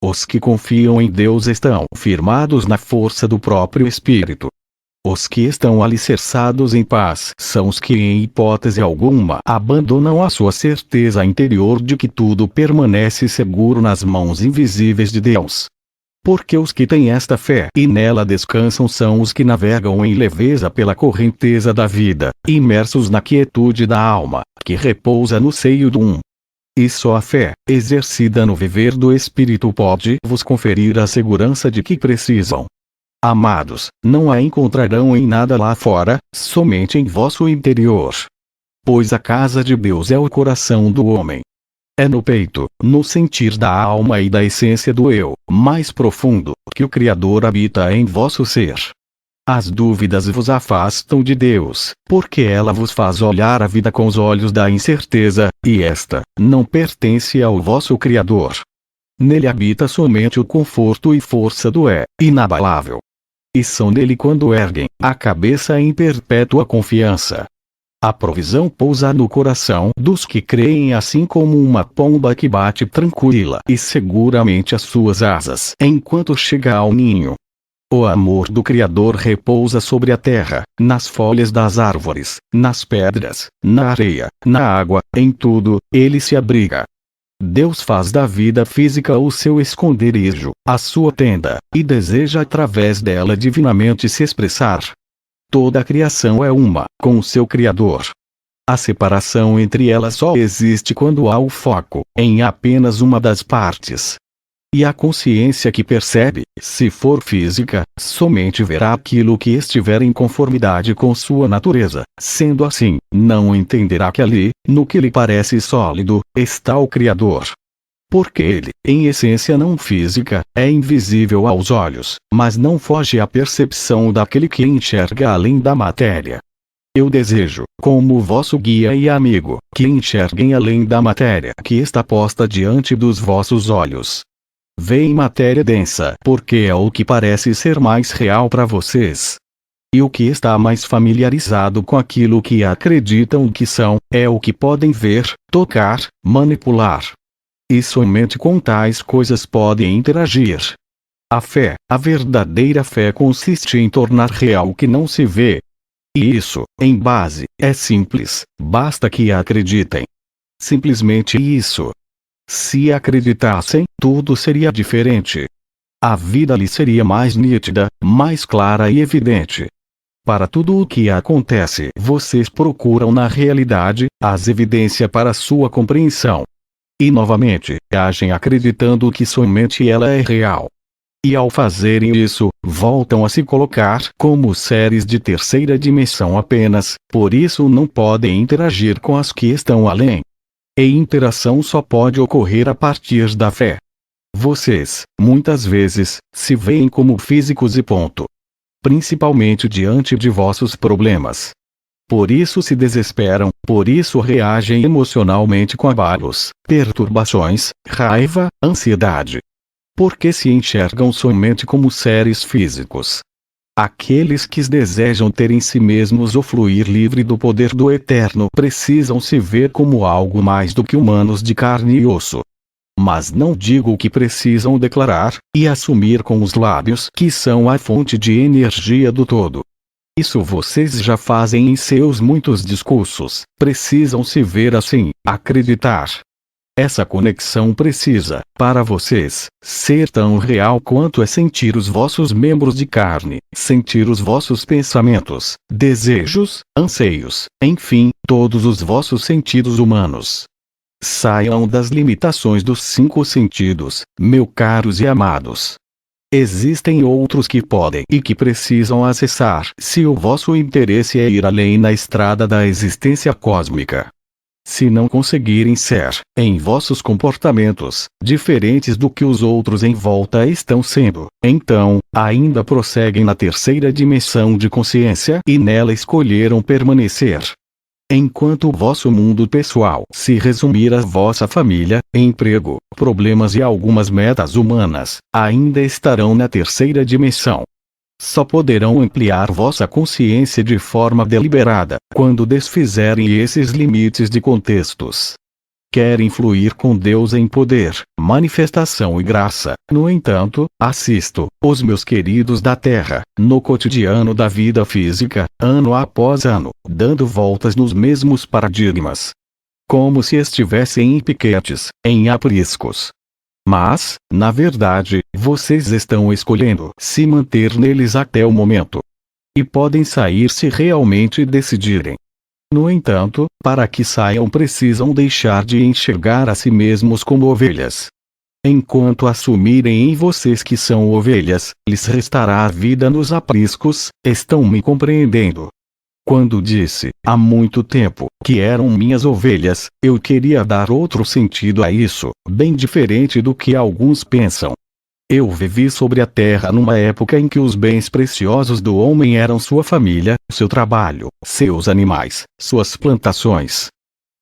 Os que confiam em Deus estão firmados na força do próprio Espírito. Os que estão alicerçados em paz são os que em hipótese alguma abandonam a sua certeza interior de que tudo permanece seguro nas mãos invisíveis de Deus. Porque os que têm esta fé e nela descansam são os que navegam em leveza pela correnteza da vida, imersos na quietude da alma, que repousa no seio do Um. E só a fé, exercida no viver do Espírito pode vos conferir a segurança de que precisam. Amados, não a encontrarão em nada lá fora, somente em vosso interior. Pois a casa de Deus é o coração do homem. É no peito, no sentir da alma e da essência do eu, mais profundo, que o Criador habita em vosso ser. As dúvidas vos afastam de Deus, porque ela vos faz olhar a vida com os olhos da incerteza, e esta não pertence ao vosso Criador. Nele habita somente o conforto e força do inabalável. E são nele quando erguem a cabeça em perpétua confiança. A provisão pousa no coração dos que creem, assim como uma pomba que bate tranquila e seguramente as suas asas enquanto chega ao ninho. O amor do Criador repousa sobre a terra, nas folhas das árvores, nas pedras, na areia, na água, em tudo, ele se abriga. Deus faz da vida física o seu esconderijo, a sua tenda, e deseja através dela divinamente se expressar. Toda a criação é uma, com o seu Criador. A separação entre elas só existe quando há o foco em apenas uma das partes. E a consciência que percebe, se for física, somente verá aquilo que estiver em conformidade com sua natureza. Sendo assim, não entenderá que ali, no que lhe parece sólido, está o Criador. Porque ele, em essência não física, é invisível aos olhos, mas não foge à percepção daquele que enxerga além da matéria. Eu desejo, como vosso guia e amigo, que enxerguem além da matéria que está posta diante dos vossos olhos. Veem matéria densa porque é o que parece ser mais real para vocês. E o que está mais familiarizado com aquilo que acreditam que são, é o que podem ver, tocar, manipular. E somente com tais coisas podem interagir. A fé, a verdadeira fé consiste em tornar real o que não se vê. E isso, em base, é simples, basta que acreditem. Simplesmente isso. Se acreditassem, tudo seria diferente. A vida lhe seria mais nítida, mais clara e evidente. Para tudo o que acontece, vocês procuram na realidade as evidências para sua compreensão. E novamente, agem acreditando que somente ela é real. E ao fazerem isso, voltam a se colocar como seres de terceira dimensão apenas, por isso não podem interagir com as que estão além. E interação só pode ocorrer a partir da fé. Vocês, muitas vezes, se veem como físicos e ponto. Principalmente diante de vossos problemas. Por isso se desesperam, por isso reagem emocionalmente com abalos, perturbações, raiva, ansiedade. Porque se enxergam somente como seres físicos. Aqueles que desejam ter em si mesmos o fluir livre do poder do Eterno precisam se ver como algo mais do que humanos de carne e osso. Mas não digo que precisam declarar, e assumir com os lábios que são a fonte de energia do todo. Isso vocês já fazem em seus muitos discursos, precisam se ver assim, acreditar. Essa conexão precisa, para vocês, ser tão real quanto é sentir os vossos membros de carne, sentir os vossos pensamentos, desejos, anseios, enfim, todos os vossos sentidos humanos. Saiam das limitações dos 5 sentidos, meus caros e amados. Existem outros que podem e que precisam acessar, se o vosso interesse é ir além na estrada da existência cósmica. Se não conseguirem ser, em vossos comportamentos, diferentes do que os outros em volta estão sendo, então, ainda prosseguem na terceira dimensão de consciência e nela escolheram permanecer. Enquanto o vosso mundo pessoal se resumir à vossa família, emprego, problemas e algumas metas humanas, ainda estarão na terceira dimensão. Só poderão ampliar vossa consciência de forma deliberada, quando desfizerem esses limites de contextos. Querem fluir com Deus em poder, manifestação e graça. No entanto, assisto os meus queridos da Terra, no cotidiano da vida física, ano após ano, dando voltas nos mesmos paradigmas. Como se estivessem em piquetes, em apriscos. Mas, na verdade, vocês estão escolhendo se manter neles até o momento. E podem sair se realmente decidirem. No entanto, para que saiam precisam deixar de enxergar a si mesmos como ovelhas. Enquanto assumirem em vocês que são ovelhas, lhes restará a vida nos apriscos. Estão me compreendendo? Quando disse, há muito tempo, que eram minhas ovelhas, eu queria dar outro sentido a isso, bem diferente do que alguns pensam. Eu vivi sobre a terra numa época em que os bens preciosos do homem eram sua família, seu trabalho, seus animais, suas plantações.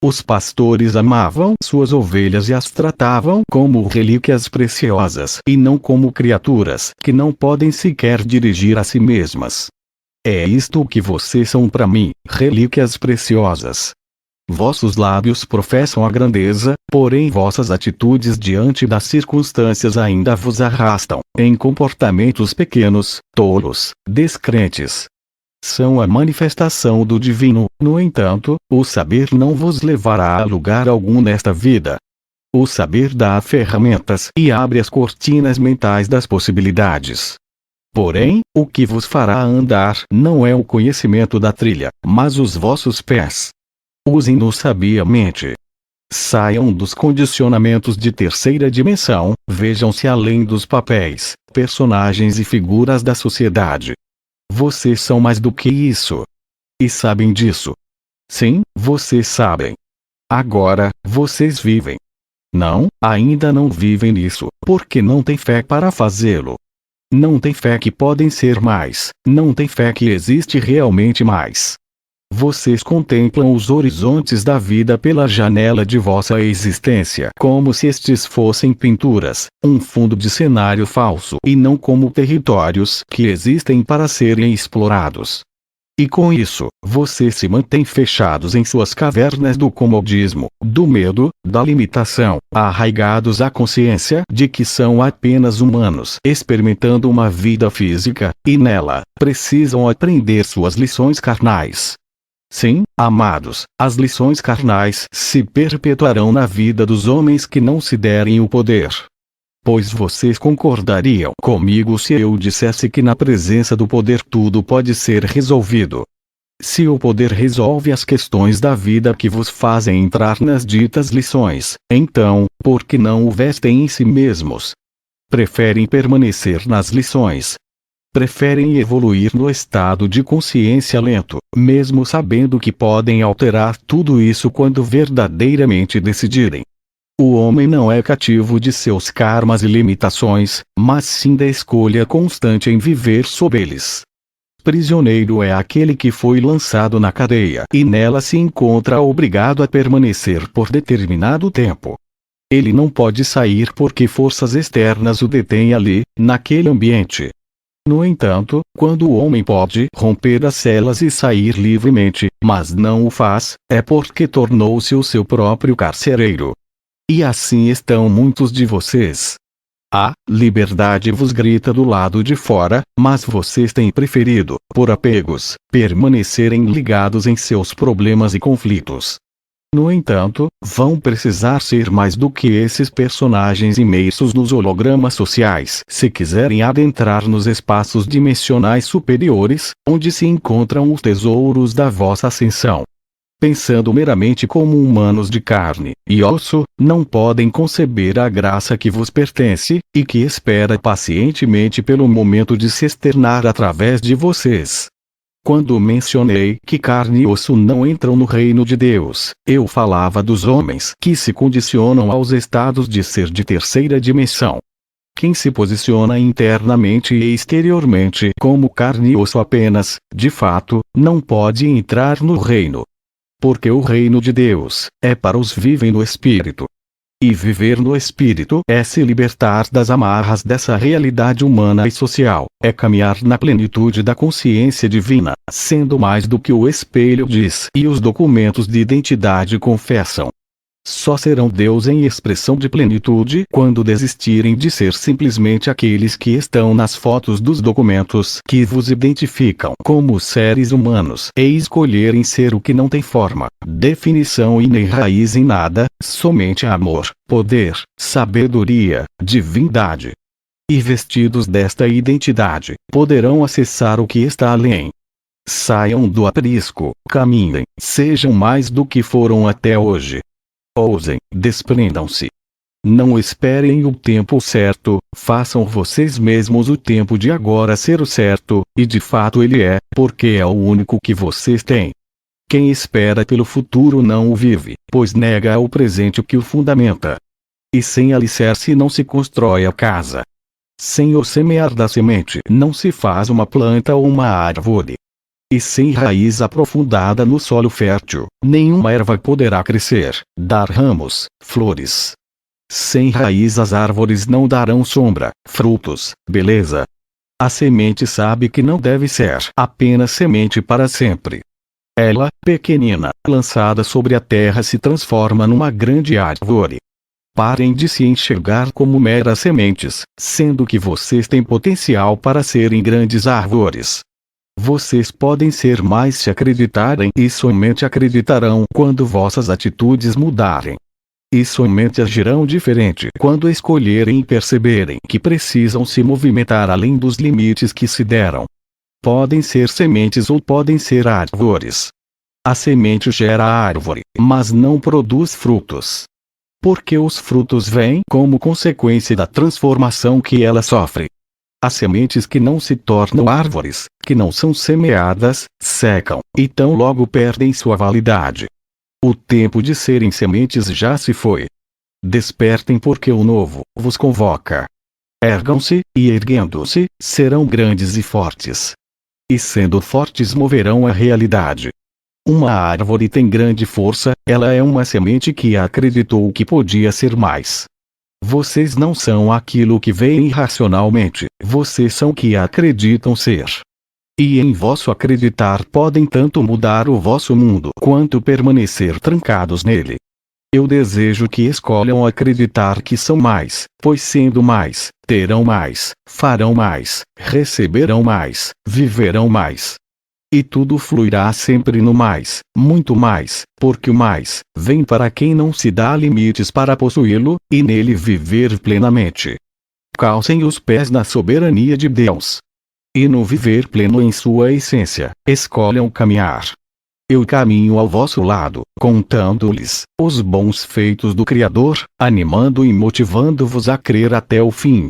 Os pastores amavam suas ovelhas e as tratavam como relíquias preciosas e não como criaturas que não podem sequer dirigir a si mesmas. É isto que vocês são para mim, relíquias preciosas. Vossos lábios professam a grandeza, porém vossas atitudes diante das circunstâncias ainda vos arrastam em comportamentos pequenos, tolos, descrentes. São a manifestação do divino. No entanto, o saber não vos levará a lugar algum nesta vida. O saber dá ferramentas e abre as cortinas mentais das possibilidades. Porém, o que vos fará andar não é o conhecimento da trilha, mas os vossos pés. Usem-no sabiamente. Saiam dos condicionamentos de terceira dimensão, vejam-se além dos papéis, personagens e figuras da sociedade. Vocês são mais do que isso. E sabem disso. Sim, vocês sabem. Agora, vocês vivem. Não, ainda não vivem nisso, porque não têm fé para fazê-lo. Não têm fé que podem ser mais, não têm fé que existe realmente mais. Vocês contemplam os horizontes da vida pela janela de vossa existência como se estes fossem pinturas, um fundo de cenário falso e não como territórios que existem para serem explorados. E com isso, vocês se mantêm fechados em suas cavernas do comodismo, do medo, da limitação, arraigados à consciência de que são apenas humanos experimentando uma vida física, e nela, precisam aprender suas lições carnais. Sim, amados, as lições carnais se perpetuarão na vida dos homens que não se derem o poder. Pois vocês concordariam comigo se eu dissesse que na presença do poder tudo pode ser resolvido. Se o poder resolve as questões da vida que vos fazem entrar nas ditas lições, então, por que não o vestem em si mesmos? Preferem permanecer nas lições. Preferem evoluir no estado de consciência lento, mesmo sabendo que podem alterar tudo isso quando verdadeiramente decidirem. O homem não é cativo de seus karmas e limitações, mas sim da escolha constante em viver sob eles. Prisioneiro é aquele que foi lançado na cadeia e nela se encontra obrigado a permanecer por determinado tempo. Ele não pode sair porque forças externas o detêm ali, naquele ambiente. No entanto, quando o homem pode romper as celas e sair livremente, mas não o faz, é porque tornou-se o seu próprio carcereiro. E assim estão muitos de vocês. A liberdade vos grita do lado de fora, mas vocês têm preferido, por apegos, permanecerem ligados em seus problemas e conflitos. No entanto, vão precisar ser mais do que esses personagens imersos nos hologramas sociais se quiserem adentrar nos espaços dimensionais superiores, onde se encontram os tesouros da vossa ascensão. Pensando meramente como humanos de carne e osso, não podem conceber a graça que vos pertence, e que espera pacientemente pelo momento de se externar através de vocês. Quando mencionei que carne e osso não entram no reino de Deus, eu falava dos homens que se condicionam aos estados de ser de terceira dimensão. Quem se posiciona internamente e exteriormente como carne e osso apenas, de fato, não pode entrar no reino. Porque o reino de Deus é para os que vivem no Espírito. E viver no Espírito é se libertar das amarras dessa realidade humana e social, é caminhar na plenitude da consciência divina, sendo mais do que o espelho diz e os documentos de identidade confessam. Só serão Deus em expressão de plenitude quando desistirem de ser simplesmente aqueles que estão nas fotos dos documentos que vos identificam como seres humanos e escolherem ser o que não tem forma, definição e nem raiz em nada, somente amor, poder, sabedoria, divindade. E vestidos desta identidade, poderão acessar o que está além. Saiam do aprisco, caminhem, sejam mais do que foram até hoje. Ousem, desprendam-se. Não esperem o tempo certo, façam vocês mesmos o tempo de agora ser o certo, e de fato ele é, porque é o único que vocês têm. Quem espera pelo futuro não o vive, pois nega ao presente o que o fundamenta. E sem alicerce não se constrói a casa. Sem o semear da semente não se faz uma planta ou uma árvore. E sem raiz aprofundada no solo fértil, nenhuma erva poderá crescer, dar ramos, flores. Sem raiz as árvores não darão sombra, frutos, beleza. A semente sabe que não deve ser apenas semente para sempre. Ela, pequenina, lançada sobre a terra se transforma numa grande árvore. Parem de se enxergar como meras sementes, sendo que vocês têm potencial para serem grandes árvores. Vocês podem ser mais se acreditarem e somente acreditarão quando vossas atitudes mudarem. E somente agirão diferente quando escolherem e perceberem que precisam se movimentar além dos limites que se deram. Podem ser sementes ou podem ser árvores. A semente gera a árvore, mas não produz frutos. Porque os frutos vêm como consequência da transformação que ela sofre. As sementes que não se tornam árvores, que não são semeadas, secam, e tão logo perdem sua validade. O tempo de serem sementes já se foi. Despertem porque o novo vos convoca. Ergam-se, e erguendo-se, serão grandes e fortes. E sendo fortes moverão a realidade. Uma árvore tem grande força, ela é uma semente que acreditou que podia ser mais. Vocês não são aquilo que veem racionalmente, vocês são o que acreditam ser. E em vosso acreditar podem tanto mudar o vosso mundo quanto permanecer trancados nele. Eu desejo que escolham acreditar que são mais, pois sendo mais, terão mais, farão mais, receberão mais, viverão mais. E tudo fluirá sempre no mais, muito mais, porque o mais vem para quem não se dá limites para possuí-lo, e nele viver plenamente. Calcem os pés na soberania de Deus. E no viver pleno em sua essência, escolham caminhar. Eu caminho ao vosso lado, contando-lhes os bons feitos do Criador, animando e motivando-vos a crer até o fim.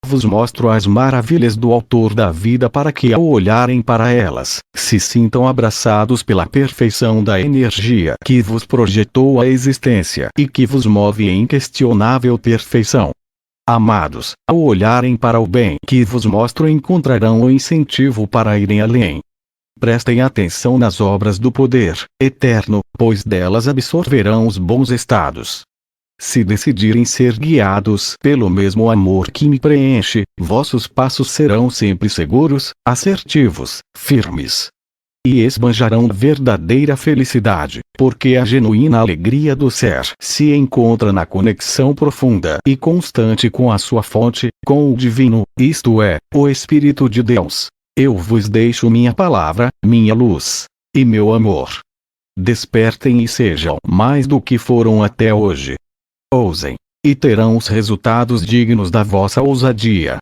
Vos mostro as maravilhas do Autor da vida para que ao olharem para elas, se sintam abraçados pela perfeição da energia que vos projetou a existência e que vos move em inquestionável perfeição. Amados, ao olharem para o bem que vos mostro encontrarão o incentivo para irem além. Prestem atenção nas obras do poder eterno, pois delas absorverão os bons estados. Se decidirem ser guiados pelo mesmo amor que me preenche, vossos passos serão sempre seguros, assertivos, firmes. E esbanjarão verdadeira felicidade, porque a genuína alegria do ser se encontra na conexão profunda e constante com a sua fonte, com o divino, isto é, o Espírito de Deus. Eu vos deixo minha palavra, minha luz, e meu amor. Despertem e sejam mais do que foram até hoje. Ousem, e terão os resultados dignos da vossa ousadia.